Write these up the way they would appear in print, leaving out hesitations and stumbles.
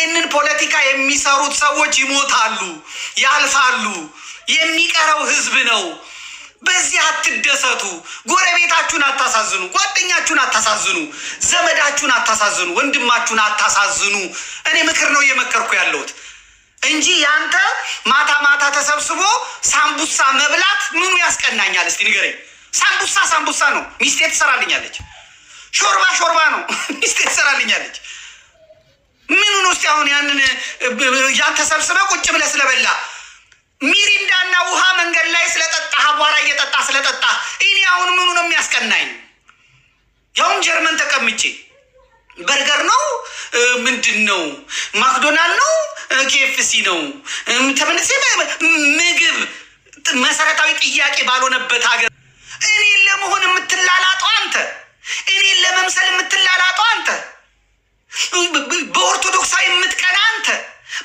ይህንን ፖለቲካ የሚሰሩት ሰዎች ይሞታሉ፣ ያልፋሉ። የሚቀረው ህዝብ ነው። በዚህ አትደሰቱ። ጎረቤታችሁን አታሳዝኑ፣ ጓደኛችሁን አታሳዝኑ፣ ዘመዳችሁን አታሳዝኑ፣ ወንድማችሁን አታሳዝኑ። እኔ ምክር ነው እየመከርኩ ያለሁት እንጂ ያንተ ማታ ማታ ተሰብስቦ ሳምቡሳ መብላት ምኑ ያስቀናኛል? እስቲ ንገረኝ። ሳምቡሳ ነው ሚስቴ ትሰራልኛለች። ሾርባ ነው ሚስቴ ትሰራልኛለች። ምኑን ውስጥ አሁን ያንን ያን ተሰብስበ ቁጭ ብለህ ስለበላ ሚሪንዳና ውሃ መንገድ ላይ ስለጠጣ አቧራ እየጠጣ ስለጠጣ እኔ አሁን ምኑ ነው የሚያስቀናኝ? ያውም ጀርመን ተቀምጬ በርገር ነው ምንድን ነው ማክዶናልድ ነው ኬኤፍሲ ነው ተመልሴ ምግብ መሰረታዊ ጥያቄ ባልሆነበት ሀገር እኔን ለመሆን የምትላላጠው አንተ፣ እኔን ለመምሰል የምትላላጠው አንተ፣ በኦርቶዶክሳዊ የምትቀና አንተ፣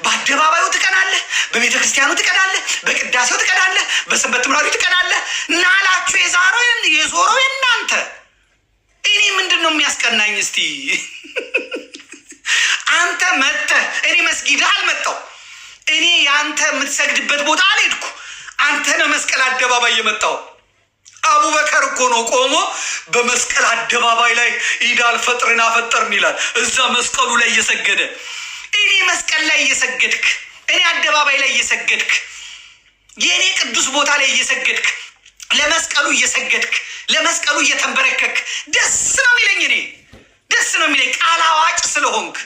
በአደባባዩ ትቀናለህ፣ በቤተ ክርስቲያኑ ትቀናለህ፣ በቅዳሴው ትቀናለህ፣ በሰንበት ትምህርቱ ትቀናለህ። ናላችሁ የዞረው የእናንተ። እኔ ምንድን ነው የሚያስቀናኝ? እስቲ አንተ መጥተህ እኔ መስጊድህ አልመጣው፣ እኔ የአንተ የምትሰግድበት ቦታ አልሄድኩ። አንተ ነህ መስቀል አደባባይ የመጣው። አቡበከር እኮ ነው ቆሞ በመስቀል አደባባይ ላይ ኢድ አልፈጥርን አፈጠርን ይላል። እዛ መስቀሉ ላይ እየሰገደ እኔ መስቀል ላይ እየሰገድክ፣ እኔ አደባባይ ላይ እየሰገድክ፣ የእኔ ቅዱስ ቦታ ላይ እየሰገድክ፣ ለመስቀሉ እየሰገድክ፣ ለመስቀሉ እየተንበረከክ ደስ ነው የሚለኝ። እኔ ደስ ነው የሚለኝ ቃል አዋጭ ስለሆንክ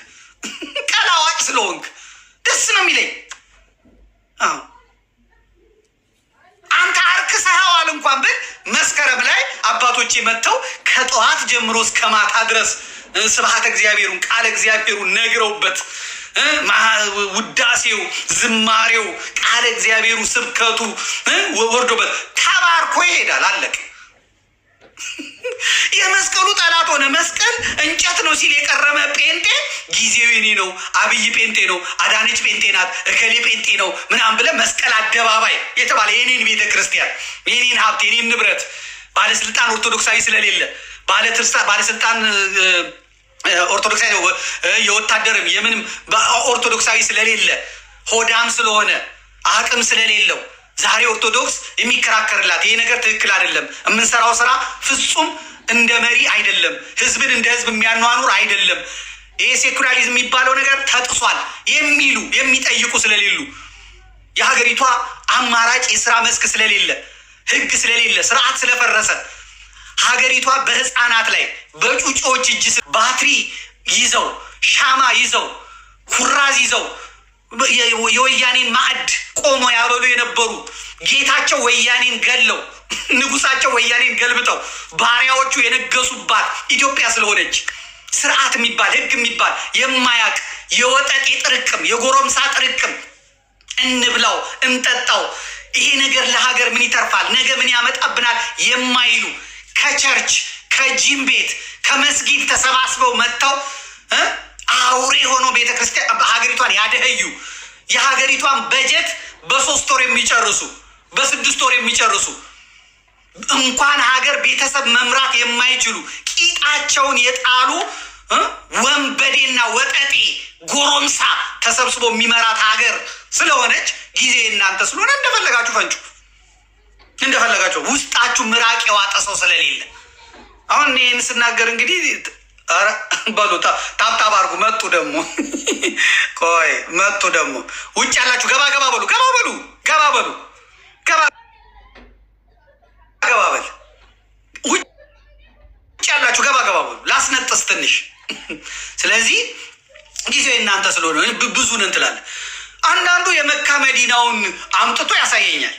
ደስ ነው የሚለኝ። አንተ አርክሰኸዋል እንኳን ብል መስከረም ላይ አባቶቼ መጥተው ከጠዋት ጀምሮ እስከ ማታ ድረስ ስብሐተ እግዚአብሔሩን ቃለ እግዚአብሔሩን ነግረውበት ውዳሴው፣ ዝማሬው፣ ቃለ እግዚአብሔሩ ስብከቱ ወርዶበት ተባርኮ ይሄዳል። አለቅ የመስቀሉ ጠላት ሆነ። መስቀል እንጨት ነው ሲል የቀረመ ጴንጤ ጊዜው የኔ ነው፣ አብይ ጴንጤ ነው፣ አዳነች ጴንጤ ናት፣ እከሌ ጴንጤ ነው ምናምን ብለህ መስቀል አደባባይ የተባለ የኔን ቤተ ክርስቲያን፣ የኔን ሀብት፣ የኔን ንብረት ባለስልጣን ኦርቶዶክሳዊ ስለሌለ ባለስልጣን ኦርቶዶክሳዊ የወታደርም የምንም ኦርቶዶክሳዊ ስለሌለ ሆዳም ስለሆነ አቅም ስለሌለው ዛሬ ኦርቶዶክስ የሚከራከርላት ይሄ ነገር ትክክል አይደለም፣ የምንሰራው ስራ ፍጹም እንደ መሪ አይደለም፣ ህዝብን እንደ ህዝብ የሚያኗኑር አይደለም፣ ይሄ ሴኩላሪዝም የሚባለው ነገር ተጥሷል የሚሉ የሚጠይቁ ስለሌሉ የሀገሪቷ አማራጭ የስራ መስክ ስለሌለ፣ ህግ ስለሌለ፣ ስርዓት ስለፈረሰ ሀገሪቷ በህፃናት ላይ በጩጮዎች እጅ ባትሪ ይዘው ሻማ ይዘው ኩራዝ ይዘው የወያኔን ማዕድ ቆሞ ያበሉ የነበሩ ጌታቸው ወያኔን ገለው ንጉሳቸው ወያኔን ገልብጠው ባሪያዎቹ የነገሱባት ኢትዮጵያ ስለሆነች ስርዓት የሚባል ህግ የሚባል የማያቅ የወጠጤ ጥርቅም የጎረምሳ ጥርቅም እንብላው እንጠጣው፣ ይሄ ነገር ለሀገር ምን ይተርፋል፣ ነገ ምን ያመጣብናል የማይሉ ከቸርች ከጂም ቤት ከመስጊድ ተሰባስበው መጥተው አውሬ ሆኖ ቤተክርስቲያን ሀገሪቷን ያደኸዩ የሀገሪቷን በጀት በ3 ወር የሚጨርሱ በ6 ወር የሚጨርሱ እንኳን ሀገር ቤተሰብ መምራት የማይችሉ ቂጣቸውን የጣሉ ወንበዴና ወጠጤ ጎረምሳ ተሰብስቦ የሚመራት ሀገር ስለሆነች ጊዜ እናንተ ስለሆነ እንደፈለጋችሁ ፈንጩ፣ እንደፈለጋችሁ ውስጣችሁ ምራቅ የዋጠ ሰው ስለሌለ አሁን ይህን ስናገር እንግዲህ በሉ ታብታብ አድርጉ። መጡ ደግሞ ቆይ መጡ ደግሞ ውጭ ያላችሁ ገባ በሉ ውጭ ያላችሁ ገባ በሉ ላስነጥስ ትንሽ። ስለዚህ ጊዜው እናንተ ስለሆነ ብዙ ነን ትላለህ። አንዳንዱ የመካ መዲናውን አምጥቶ ያሳየኛል።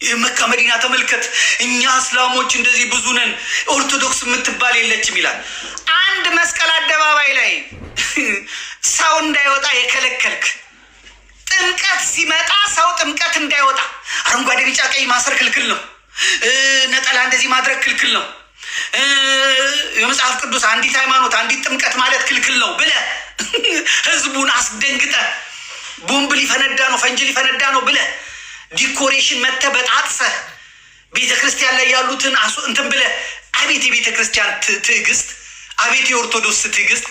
የመካ መዲና ተመልከት፣ እኛ እስላሞች እንደዚህ ብዙ ነን፣ ኦርቶዶክስ የምትባል የለችም ይላል። አንድ መስቀል አደባባይ ላይ ሰው እንዳይወጣ የከለከልክ፣ ጥምቀት ሲመጣ ሰው ጥምቀት እንዳይወጣ አረንጓዴ ቢጫ ቀይ ማሰር ክልክል ነው፣ ነጠላ እንደዚህ ማድረግ ክልክል ነው፣ የመጽሐፍ ቅዱስ አንዲት ሃይማኖት አንዲት ጥምቀት ማለት ክልክል ነው ብለህ ህዝቡን አስደንግጠህ ቦምብ ሊፈነዳ ነው ፈንጅ ሊፈነዳ ነው ብለህ ዲኮሬሽን መተህ በጣጥሰህ ቤተ ክርስቲያን ላይ ያሉትን እንትን ብለህ አቤት የቤተ ክርስቲያን ትዕግስት፣ አቤት የኦርቶዶክስ ትዕግስት።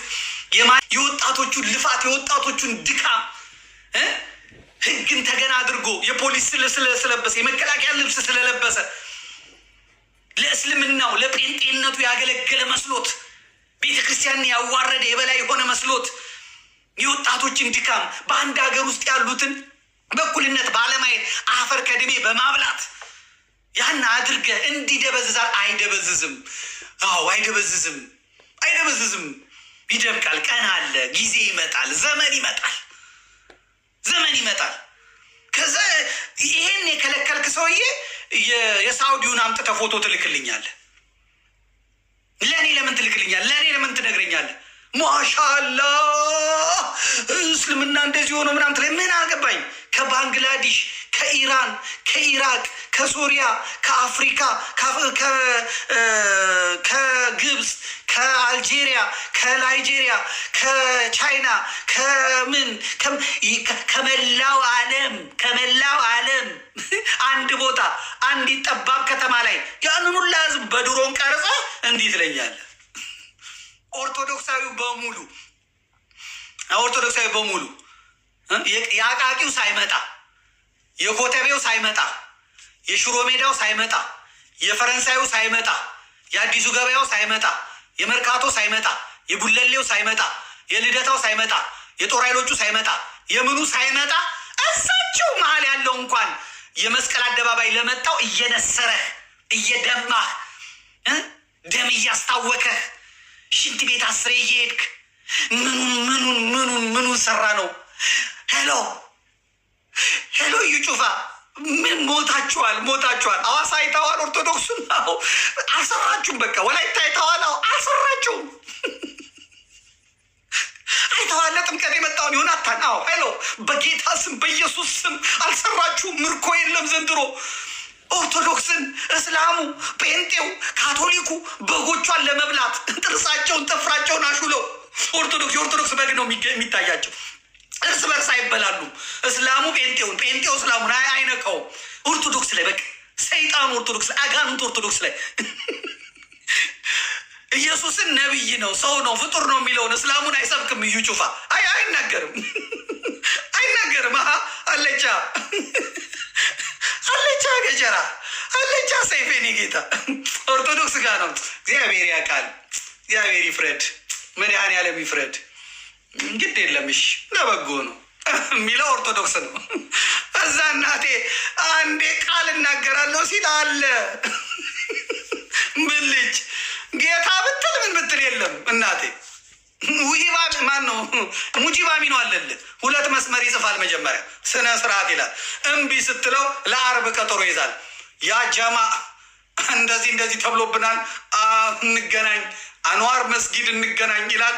የወጣቶቹን ልፋት የወጣቶቹን ድካም ህግን ተገና አድርጎ የፖሊስ ስለለበሰ የመከላከያ ልብስ ስለለበሰ ለእስልምናው ለጴንጤነቱ ያገለገለ መስሎት ቤተ ክርስቲያንን ያዋረደ የበላይ የሆነ መስሎት የወጣቶችን ድካም በአንድ ሀገር ውስጥ ያሉትን በእኩልነት ባለማየት አፈር ከድሜ በማብላት ያን አድርገ እንዲደበዝዛል። አይደበዝዝም። አዎ አይደበዝዝም። አይደበዝዝም። ይደምቃል። ቀን አለ። ጊዜ ይመጣል። ዘመን ይመጣል። ዘመን ይመጣል። ከዛ ይሄን የከለከልክ ሰውዬ የሳውዲውን አምጥተህ ፎቶ ትልክልኛለህ። ለእኔ ለምን ትልክልኛለህ? ለእኔ ለምን ትነግረኛለህ? ማሻአላህ እስልምና እንደዚህ ሆኖ ምናምን ትለኝ። ምን አገባኝ? ከባንግላዴሽ፣ ከኢራን፣ ከኢራቅ፣ ከሶሪያ፣ ከአፍሪካ፣ ከግብፅ፣ ከአልጄሪያ፣ ከናይጄሪያ፣ ከቻይና፣ ከመላው ዓለም አንድ ቦታ አንዲት ጠባብ ከተማ ላይ ያንን ሁላ ህዝብ በድሮን ቀርጸ እንዲህ ትለኛለህ? ኦርቶዶክሳዊ በሙሉ የአቃቂው ሳይመጣ የኮተቤው ሳይመጣ የሽሮ ሜዳው ሳይመጣ የፈረንሳዩ ሳይመጣ የአዲሱ ገበያው ሳይመጣ የመርካቶ ሳይመጣ የጉለሌው ሳይመጣ የልደታው ሳይመጣ የጦር ኃይሎቹ ሳይመጣ የምኑ ሳይመጣ እሳቸው መሀል ያለው እንኳን የመስቀል አደባባይ ለመጣው እየነሰረህ እየደማህ ደም እያስታወከህ ሽንት ቤት አስሬ እየሄድክ ምኑን ሰራ ነው? ሄሎ እዩ ጩፋ ምን ሞታችኋል? አዋሳ አይተዋል? ኦርቶዶክሱን አልሰራችሁም። በቃ ወላይታ አይተዋል? አልሰራችሁም። አይተዋል? ጥምቀት የመጣውን ዮናታን ሄሎ በጌታ ስም በኢየሱስ ስም አልሰራችሁም። ምርኮ የለም ዘንድሮ። ኦርቶዶክስን፣ እስላሙ፣ ጴንጤው፣ ካቶሊኩ በጎቿን ለመብላት ጥርሳቸውን ጥፍራቸውን አሹለው የኦርቶዶክስ በግ ነው የሚታያቸው። እርስ በርስ አይበላሉም። እስላሙ ጴንጤውን፣ ጴንጤው እስላሙን አይነካውም። ኦርቶዶክስ ላይ በቃ ሰይጣኑ ኦርቶዶክስ ላይ አጋንንት ኦርቶዶክስ ላይ ኢየሱስን ነቢይ ነው ሰው ነው ፍጡር ነው የሚለውን እስላሙን አይሰብክም። እዩ ጩፋ አይናገርም። አለቻ ገጀራ አለቻ ሰይፌኔ ጌታ ኦርቶዶክስ ጋር ነው። እግዚአብሔር ያውቃል። እግዚአብሔር ይፍረድ። መድኃኔዓለም ይፍረድ። ግድ የለምሽ ለበጎ ነው የሚለው ኦርቶዶክስ ነው። እዛ እናቴ አንዴ ቃል እናገራለሁ ሲል አለ ምን ልጅ ጌታ ብትል ምን ብትል የለም እናቴ ውሂባ ማን ነው ሙጂባሚ ነው አለልህ። 2 መስመር ይጽፋል። መጀመሪያ ስነ ስርዓት ይላል። እምቢ ስትለው ለአርብ ቀጠሮ ይዛል። ያ ጀማ እንደዚህ ተብሎብናል፣ እንገናኝ አንዋር መስጊድ እንገናኝ ይላል።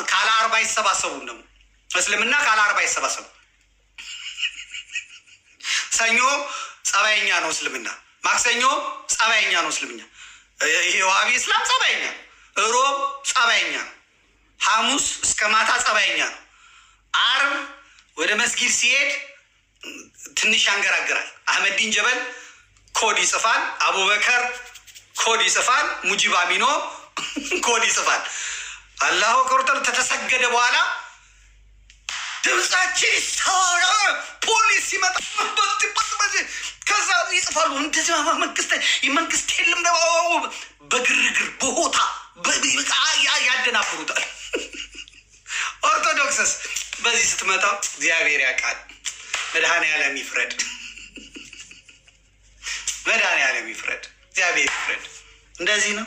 ካለ አርባ አይሰባሰቡም። ደግሞ እስልምና ካለ አርባ አይሰባሰቡ። ሰኞ ጸባይኛ ነው እስልምና፣ ማክሰኞ ጸባይኛ ነው እስልምና። ይሄ ዋሃቢ እስላም ጸባይኛ፣ ሮብ ጸባይኛ ነው፣ ሐሙስ እስከ ማታ ጸባይኛ ነው። አርብ ወደ መስጊድ ሲሄድ ትንሽ ያንገራግራል። አህመዲን ጀበል ኮድ ይጽፋል፣ አቡበከር ኮድ ይጽፋል፣ ሙጂብ አሚኖ ኮድ ይጽፋል። አላሁ አክበር ተተሰገደ በኋላ ድምፃችን ይሰዋራ ፖሊስ ሲመጣ ከዛ ይጽፋሉ። እንደዚህ መንግስት የለም በግርግር በሆታ ያደናብሩታል። ኦርቶዶክስስ በዚህ ስትመጣ እግዚአብሔር ያውቃል። መድኃኔዓለም ይፍረድ። መድኃኔዓለም ይፍረድ። እግዚአብሔር ይፍረድ። እንደዚህ ነው።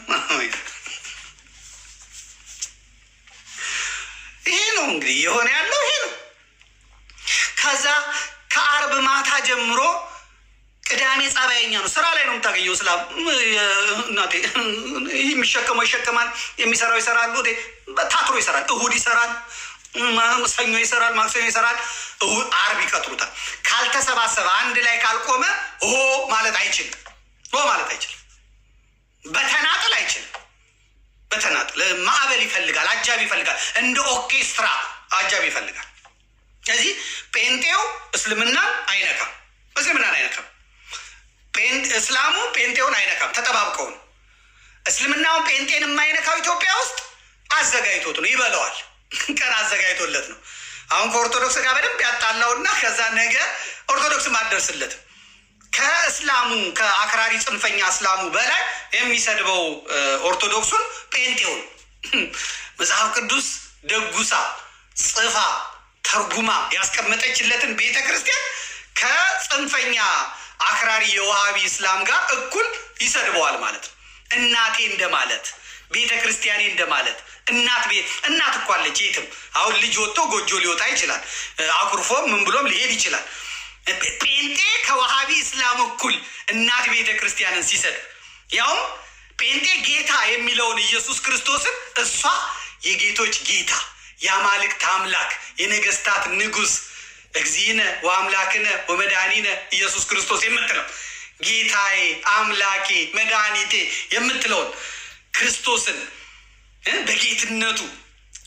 ይሄ ነው እንግዲህ የሆነ ያለው ይሄ ነው። ከዛ ከአርብ ማታ ጀምሮ ቅዳሜ ጸባይኛ ነው። ስራ ላይ ነው የምታገኘው። ስላ እናቴ የሚሸከመው ይሸከማል፣ የሚሰራው ይሰራል፣ ታትሮ ይሰራል። እሁድ ይሰራል፣ ሰኞ ይሰራል፣ ማክሰኞ ይሰራል፣ እሁድ አርብ ይቀጥሩታል። ካልተሰባሰበ አንድ ላይ ካልቆመ ማለት አይችልም። በተናጥል አይችልም። በተናጥል ማዕበል ይፈልጋል፣ አጃቢ ይፈልጋል። እንደ ኦርኬስትራ አጃቢ ይፈልጋል። ስለዚህ ጴንጤው እስልምናን አይነካም፣ እስልምናን አይነካም። እስላሙ ጴንጤውን አይነካም። ተጠባብቀው ነው። እስልምናውን ጴንጤን የማይነካው ኢትዮጵያ ውስጥ አዘጋጅቶት ነው። ይበለዋል። ቀን አዘጋጅቶለት ነው። አሁን ከኦርቶዶክስ ጋር በደንብ ያጣላውና ከዛ ነገ ኦርቶዶክስ ማደርስለት ከእስላሙ ከአክራሪ ጽንፈኛ እስላሙ በላይ የሚሰድበው ኦርቶዶክሱን ጴንጤውን መጽሐፍ ቅዱስ ደጉሳ ጽፋ ተርጉማ ያስቀመጠችለትን ቤተ ክርስቲያን ከጽንፈኛ አክራሪ የውሃቢ እስላም ጋር እኩል ይሰድበዋል ማለት ነው። እናቴ እንደማለት ቤተ ክርስቲያኔ እንደማለት እናት እኮ አለች የትም። አሁን ልጅ ወጥቶ ጎጆ ሊወጣ ይችላል፣ አኩርፎም ምን ብሎም ሊሄድ ይችላል። ጴንጤ ከውሃቢ እስላም እኩል እናት ቤተ ክርስቲያንን ሲሰድብ፣ ያውም ጴንጤ ጌታ የሚለውን ኢየሱስ ክርስቶስን እሷ የጌቶች ጌታ የአማልክት አምላክ የነገስታት ንጉስ እግዚእነ ወአምላክነ ወመድኃኒነ ኢየሱስ ክርስቶስ የምትለው ጌታዬ አምላኬ መድኃኒቴ የምትለውን ክርስቶስን በጌትነቱ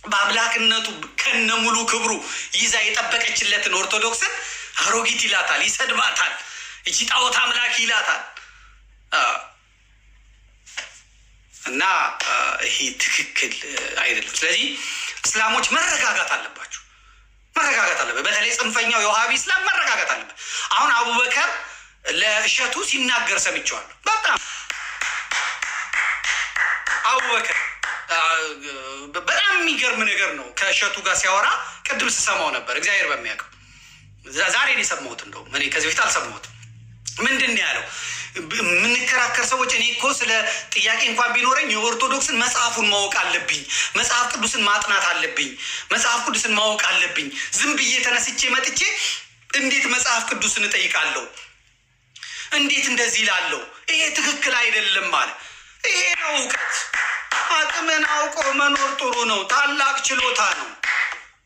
በአምላክነቱ ከነ ሙሉ ክብሩ ይዛ የጠበቀችለትን ኦርቶዶክስን አሮጊት ይላታል፣ ይሰድባታል፣ እቺ ጣዖት አምላክ ይላታል። እና ይሄ ትክክል አይደለም። ስለዚህ እስላሞች መረጋጋት አለባቸው፣ መረጋጋት አለበት። በተለይ ጽንፈኛው የውሃቢ እስላም መረጋጋት አለበት። አሁን አቡበከር ለእሸቱ ሲናገር ሰምቼዋለሁ። በጣም አቡበከር በጣም የሚገርም ነገር ነው። ከእሸቱ ጋር ሲያወራ ቅድም ስሰማው ነበር፣ እግዚአብሔር በሚያውቀው ዛሬ ነው የሰማሁት። እንደውም እኔ ከዚህ በፊት አልሰማሁትም። ምንድን ነው ያለው? የምንከራከር ሰዎች እኔ እኮ ስለ ጥያቄ እንኳን ቢኖረኝ የኦርቶዶክስን መጽሐፉን ማወቅ አለብኝ፣ መጽሐፍ ቅዱስን ማጥናት አለብኝ፣ መጽሐፍ ቅዱስን ማወቅ አለብኝ። ዝም ብዬ ተነስቼ መጥቼ እንዴት መጽሐፍ ቅዱስን እጠይቃለሁ? እንዴት እንደዚህ ላለሁ? ይሄ ትክክል አይደለም ማለት ይሄ ነው እውቀት። አቅምን አውቆ መኖር ጥሩ ነው፣ ታላቅ ችሎታ ነው።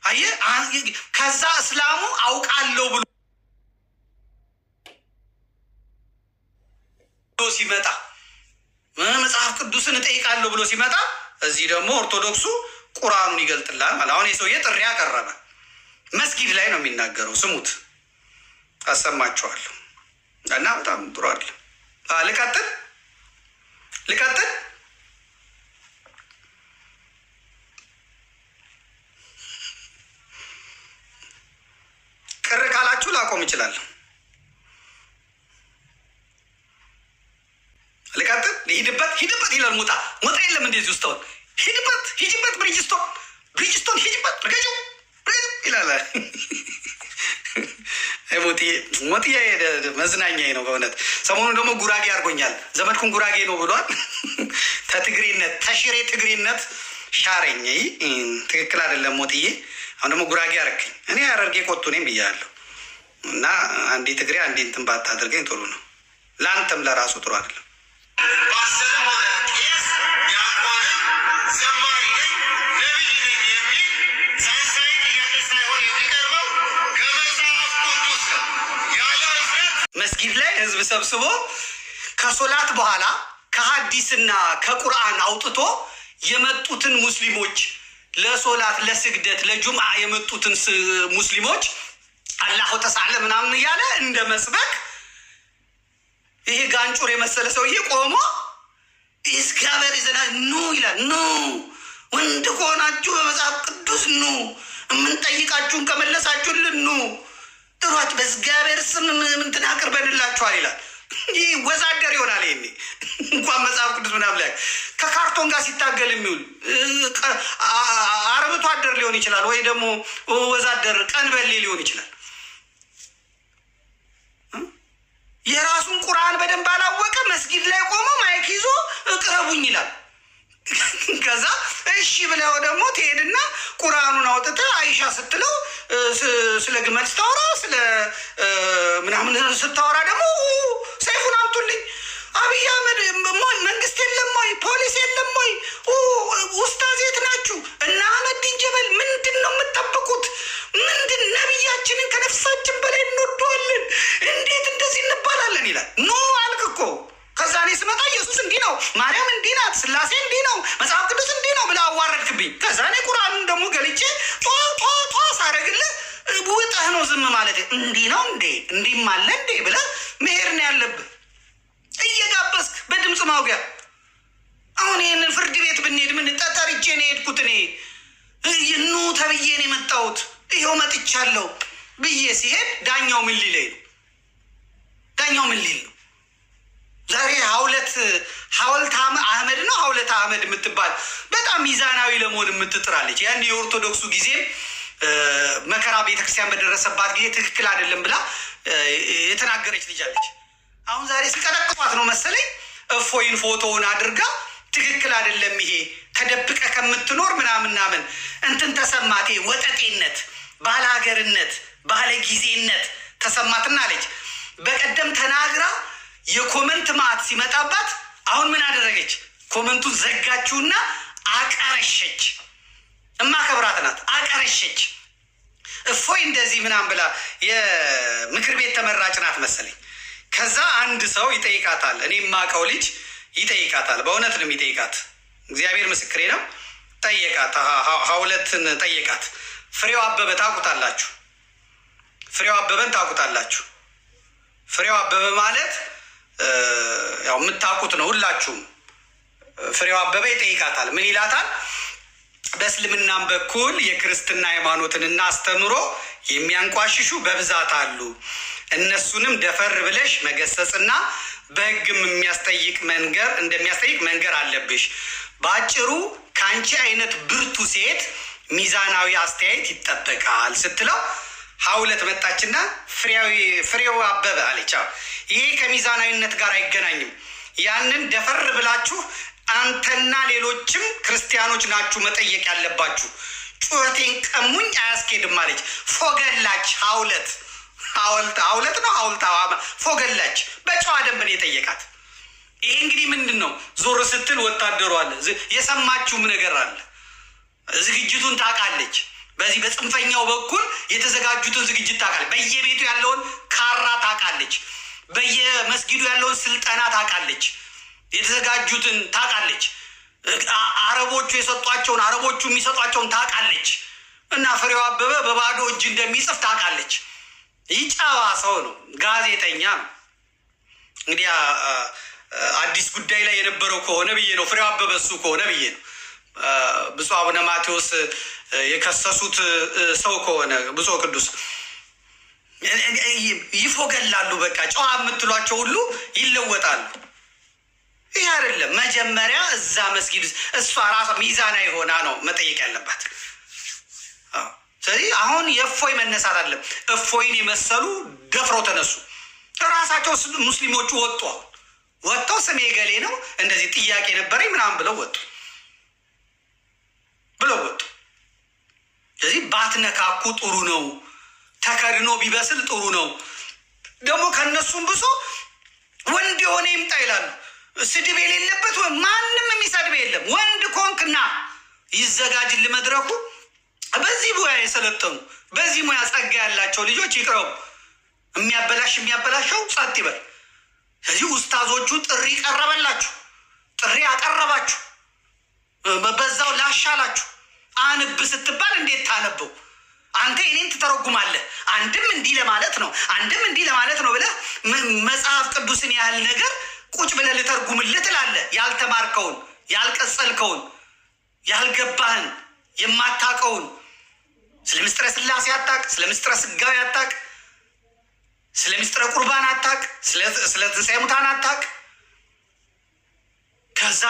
አየህ፣ ከዛ እስላሙ አውቃለሁ ብሎ ሲመጣ መጽሐፍ ቅዱስን እጠይቃለሁ ብሎ ሲመጣ፣ እዚህ ደግሞ ኦርቶዶክሱ ቁርአኑን ይገልጥላል ማለት። አሁን የሰውዬ ጥሪ ያቀረበ መስጊድ ላይ ነው የሚናገረው። ስሙት፣ አሰማችኋለሁ። እና በጣም ጥሩ አይደለም። ልቀጥል ቅር ካላችሁ ላቆም እችላለሁ። ልቀጥል? ሂድበት ይላል። ሞጣ የለም እንደዚህ ውስጥ አሁን ሂጅበት ብሪጅስቶን ሂጅበት ርገጩ ይላል። ሞጥዬ መዝናኛዬ ነው በእውነት። ሰሞኑን ደግሞ ጉራጌ አድርጎኛል። ዘመድኩን ጉራጌ ነው ብሏል። ተትግሬነት ተሽሬ ትግሬነት ሻረኝ። ትክክል አይደለም ሞጥዬ። አሁን ደግሞ ጉራጌ አረግኝ። እኔ አረርጌ ቆጡ ነኝ ብያለሁ። እና አንዴ ትግሬ አንዴ እንትን ባታደርገኝ ጥሩ ነው። ለአንተም ለራሱ ጥሩ አይደለም። መስጊድ ላይ ህዝብ ሰብስቦ ከሶላት በኋላ ከሀዲስና ከቁርአን አውጥቶ የመጡትን ሙስሊሞች ለሶላት ለስግደት ለጁምዓ የመጡትን ሙስሊሞች አላሁ ተሳለ ምናምን እያለ እንደ መስበክ ይሄ ጋንጩር የመሰለ ሰውዬ ቆሞ እግዚአብሔር ይዘና ኑ ይላል። ኑ ወንድ ከሆናችሁ በመጽሐፍ ቅዱስ ኑ፣ የምንጠይቃችሁን ከመለሳችሁልን ኑ፣ ጥሯች በእግዚአብሔር ስም ምንትን አቅርበንላችኋል ይላል። ይህ ወዛደር ይሆናል። ይሄኔ እንኳን መጽሐፍ ቅዱስ ምናምን ላይ ከካርቶን ጋር ሲታገል የሚውል አርብቶ አደር ሊሆን ይችላል፣ ወይ ደግሞ ወዛደር ቀንበሌ ሊሆን ይችላል። የራሱን ቁርአን በደንብ አላወቀ። መስጊድ ላይ ቆሞ ማይክ ይዞ እቅረቡኝ ይላል። ከዛ እሺ ብለው ደግሞ ትሄድና ቁርአኑን አውጥተህ አይሻ ስትለው ስለ ግመል ስታወራ ስለ ምናምን ስታወራ ደግሞ ሰይፉን አምጡልኝ፣ አብይ አህመድ መንግስት የለም ወይ ፖሊስ የለም ወይ ኡስታዝ የት ናችሁ እና አህመዲን ጀበል ምንድን ነው የምጠብቁት? ምንድን ነቢያችንን ከነፍሳችን በላይ እንወደዋለን፣ እንዴት እንደዚህ እንባላለን ይላል። ኖ አልክ እኮ። ከዛ እኔ ስመጣ ኢየሱስ እንዲህ ነው፣ ማርያም እንዲህ ናት፣ ስላሴ እንዲህ ነው፣ መጽሐፍ ቅዱስ እንዲህ ነው ብለህ አዋረድክብኝ። ከዛ እኔ ቁርአኑን ደግሞ ገልጬ ጧ ሳረግልህ ውጠህ ነው ዝም ማለት። እንዲህ ነው እንዴ እንዲህም አለ እንዴ ብለህ መሄድ ነው ያለብህ፣ እየጋበዝክ በድምፅ ማውጊያ። አሁን ይህንን ፍርድ ቤት ብንሄድ ምን ጠርቼ ነው የሄድኩት? እኔ ኑ ተብዬ ነው የመጣሁት፣ ይኸው መጥቻለሁ ብዬ ሲሄድ ዳኛው ምን ሊለኝ ነው? ዳኛው ምን ሊል ነው? ዛሬ ሐውለት አህመድ ነው ሐውለት አህመድ የምትባል በጣም ሚዛናዊ ለመሆን የምትጥራለች። ያን የኦርቶዶክሱ ጊዜም መከራ ቤተክርስቲያን በደረሰባት ጊዜ ትክክል አይደለም ብላ የተናገረች ልጅ አለች። አሁን ዛሬ ሲቀጠቅጧት ነው መሰለኝ እፎይን ፎቶውን አድርጋ ትክክል አይደለም ይሄ ተደብቀ ከምትኖር ምናምን እንትን ተሰማቴ ወጠጤነት፣ ባለሀገርነት፣ ባለጊዜነት ተሰማትና አለች። በቀደም ተናግራ የኮመንት ማት ሲመጣባት አሁን ምን አደረገች? ኮመንቱን ዘጋችውና አቀረሸች። እማከብራት ናት። አቀረሸች። እፎይ እንደዚህ ምናምን ብላ የምክር ቤት ተመራጭ ናት መሰለኝ። ከዛ አንድ ሰው ይጠይቃታል። እኔ የማውቀው ልጅ ይጠይቃታል። በእውነት ነው የሚጠይቃት። እግዚአብሔር ምስክሬ ነው። ጠየቃት። ሐውለትን ጠየቃት። ፍሬው አበበ ታውቁታላችሁ? ፍሬው አበበን ታውቁታላችሁ? ፍሬው አበበ ማለት ያው የምታውቁት ነው ሁላችሁም። ፍሬው አበበ ይጠይቃታል። ምን ይላታል? በእስልምናም በኩል የክርስትና ሃይማኖትንና አስተምሮ የሚያንቋሽሹ በብዛት አሉ። እነሱንም ደፈር ብለሽ መገሰጽና በሕግም እንደሚያስጠይቅ መንገር አለብሽ። በአጭሩ ከአንቺ አይነት ብርቱ ሴት ሚዛናዊ አስተያየት ይጠበቃል ስትለው ሐውለት መጣችና ፍሬው አበበ አለች። ይሄ ከሚዛናዊነት ጋር አይገናኝም። ያንን ደፈር ብላችሁ አንተና ሌሎችም ክርስቲያኖች ናችሁ መጠየቅ ያለባችሁ። ጩኸቴን ቀሙኝ አያስኬድም አለች። ፎገላች። ሐውለት ነው ፎገላች። በጨዋ ደንብን የጠየቃት። ይሄ እንግዲህ ምንድን ነው? ዞር ስትል ወታደሩ አለ። የሰማችሁም ነገር አለ። ዝግጅቱን ታውቃለች። በዚህ በጽንፈኛው በኩል የተዘጋጁትን ዝግጅት ታውቃለች። በየቤቱ ያለውን ካራ ታውቃለች። በየመስጊዱ ያለውን ስልጠና ታውቃለች። የተዘጋጁትን ታውቃለች። አረቦቹ የሚሰጧቸውን ታውቃለች። እና ፍሬው አበበ በባዶ እጅ እንደሚጽፍ ታውቃለች። ይጫዋ ሰው ነው፣ ጋዜጠኛ ነው። እንግዲህ አዲስ ጉዳይ ላይ የነበረው ከሆነ ብዬ ነው። ፍሬው አበበ እሱ ከሆነ ብዬ ነው። ብፁዕ አቡነ ማቴዎስ የከሰሱት ሰው ከሆነ ብፁዕ ቅዱስ ይፎገላሉ። በቃ ጨዋ የምትሏቸው ሁሉ ይለወጣሉ። ይህ አይደለም። መጀመሪያ እዛ መስጊድ እሷ ራሷ ሚዛናዊ ሆና ነው መጠየቅ ያለባት። ስለዚህ አሁን የእፎይ መነሳት አለም። እፎይን የመሰሉ ደፍረው ተነሱ። ራሳቸው ሙስሊሞቹ ወጥተው ስሜ ገሌ ነው እንደዚህ ጥያቄ ነበረኝ ምናምን ብለው ወጡ። ስለዚህ ባትነካኩ ጥሩ ነው። ተከድኖ ቢበስል ጥሩ ነው። ደግሞ ከነሱም ብሶ ወንድ የሆነ ይምጣ ይላሉ። ስድብ የሌለበት ማንም የሚሰድብ የለም። ወንድ ኮንክና ይዘጋጅል መድረኩ። በዚህ ሙያ የሰለጠኑ በዚህ ሙያ ጸጋ ያላቸው ልጆች ይቅረቡ። የሚያበላሸው ጸጥ ይበል። ስለዚህ ኡስታዞቹ ጥሪ ቀረበላችሁ፣ ጥሪ አቀረባችሁ፣ በዛው ላሻላችሁ። አንብ ስትባል እንዴት ታነበው? አንተ እኔን ትተረጉማለህ። አንድም እንዲህ ለማለት ነው አንድም እንዲህ ለማለት ነው ብለህ መጽሐፍ ቅዱስን ያህል ነገር ቁጭ ብለህ ልተርጉምልህ ትላለህ። ያልተማርከውን፣ ያልቀጸልከውን፣ ያልገባህን፣ የማታውቀውን ስለ ምስጢረ ሥላሴ አታውቅ፣ ስለ ምስጢረ ሥጋዌ አታውቅ፣ ስለ ምስጢረ ቁርባን አታውቅ፣ ስለ ትንሣኤ ሙታን አታውቅ። ከዛ